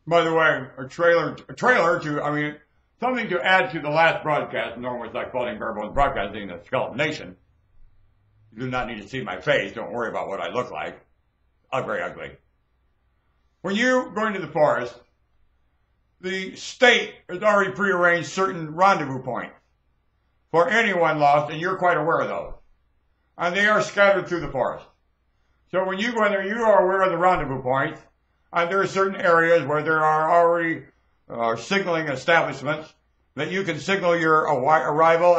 By the way, a trailer to, something to add to the last broadcast. Normally it's like Floating Barebones Broadcasting, the Skeleton Nation. You do not need to see my face. Don't worry about what I look like. I'm very ugly. When you go into the forest, the state has already prearranged certain rendezvous points for anyone lost, and you're quite aware of those. And they are scattered through the forest. So when you go in there, you are aware of the rendezvous points, and there are certain areas where there are already signaling establishments that you can signal your arrival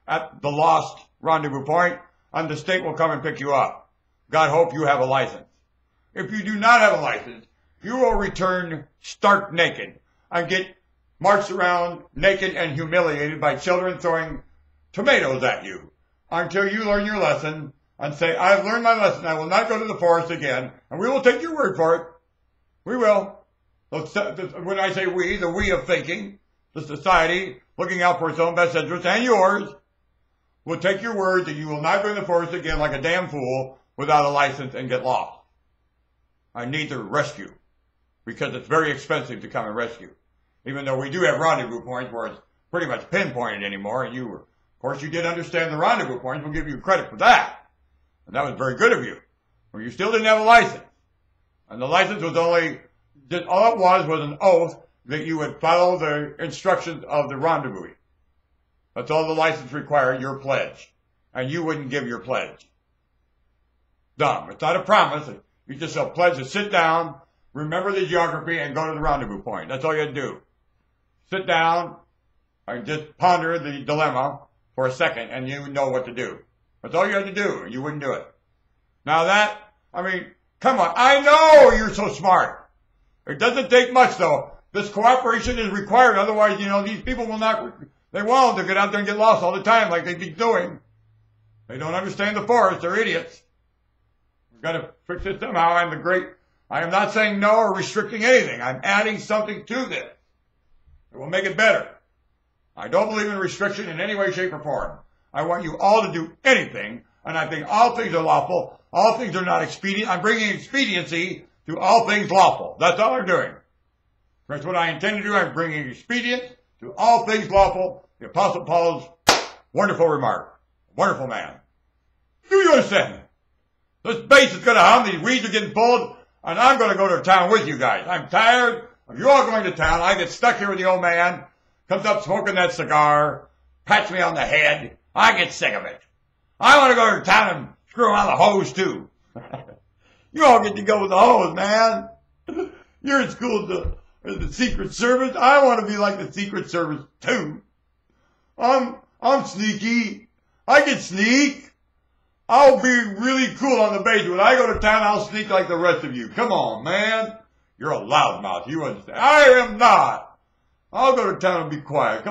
at the lost rendezvous point, and the state will come and pick you up. God hope you have a license. If you do not have a license, you will return stark naked and get marched around naked and humiliated by children throwing tomatoes at you until you learn your lesson and say, I've learned my lesson. I will not go to the forest again. And we will take your word for it. We will. When I say we, the we of thinking, the society looking out for its own best interest and yours, will take your word that you will not go in the forest again like a damn fool without a license and get lost. I need to rescue because it's very expensive to come and rescue. Even though we do have rendezvous points where it's pretty much pinpointed anymore, and of course you did understand the rendezvous points, we'll give you credit for that. And that was very good of you. But you still didn't have a license. And the license was all it was an oath that you would follow the instructions of the rendezvous. That's all the license required, your pledge. And you wouldn't give your pledge. Dumb. It's not a promise. You just a pledge to sit down, remember the geography, and go to the rendezvous point. That's all you had to do. Sit down and just ponder the dilemma for a second, and you know what to do. That's all you had to do, and you wouldn't do it. Now come on. I know you're so smart. It doesn't take much, though. This cooperation is required. Otherwise, these people will not, they won't. They'll get out there and get lost all the time like they keep doing. They don't understand the forest. They're idiots. We've got to fix it somehow. I am not saying no or restricting anything. I'm adding something to this. It will make it better. I don't believe in restriction in any way, shape, or form. I want you all to do anything, and I think all things are lawful. All things are not expedient. I'm bringing expediency to all things lawful. That's all I'm doing. That's what I intend to do. I'm bringing expedience to all things lawful. The Apostle Paul's wonderful remark. Wonderful man. Do you understand? This base is going to hum. These weeds are getting pulled, and I'm going to go to town with you guys. I'm tired of you all going to town. I get stuck here with the old man. Comes up smoking that cigar, pats me on the head. I get sick of it. I want to go to town and screw around the hose, too. You all get to go with the hose, man. You're in school as the Secret Service. I want to be like the Secret Service, too. I'm sneaky. I can sneak. I'll be really cool on the base. When I go to town, I'll sneak like the rest of you. Come on, man. You're a loudmouth. You understand. I am not. I'll go to town and be quiet. Come on.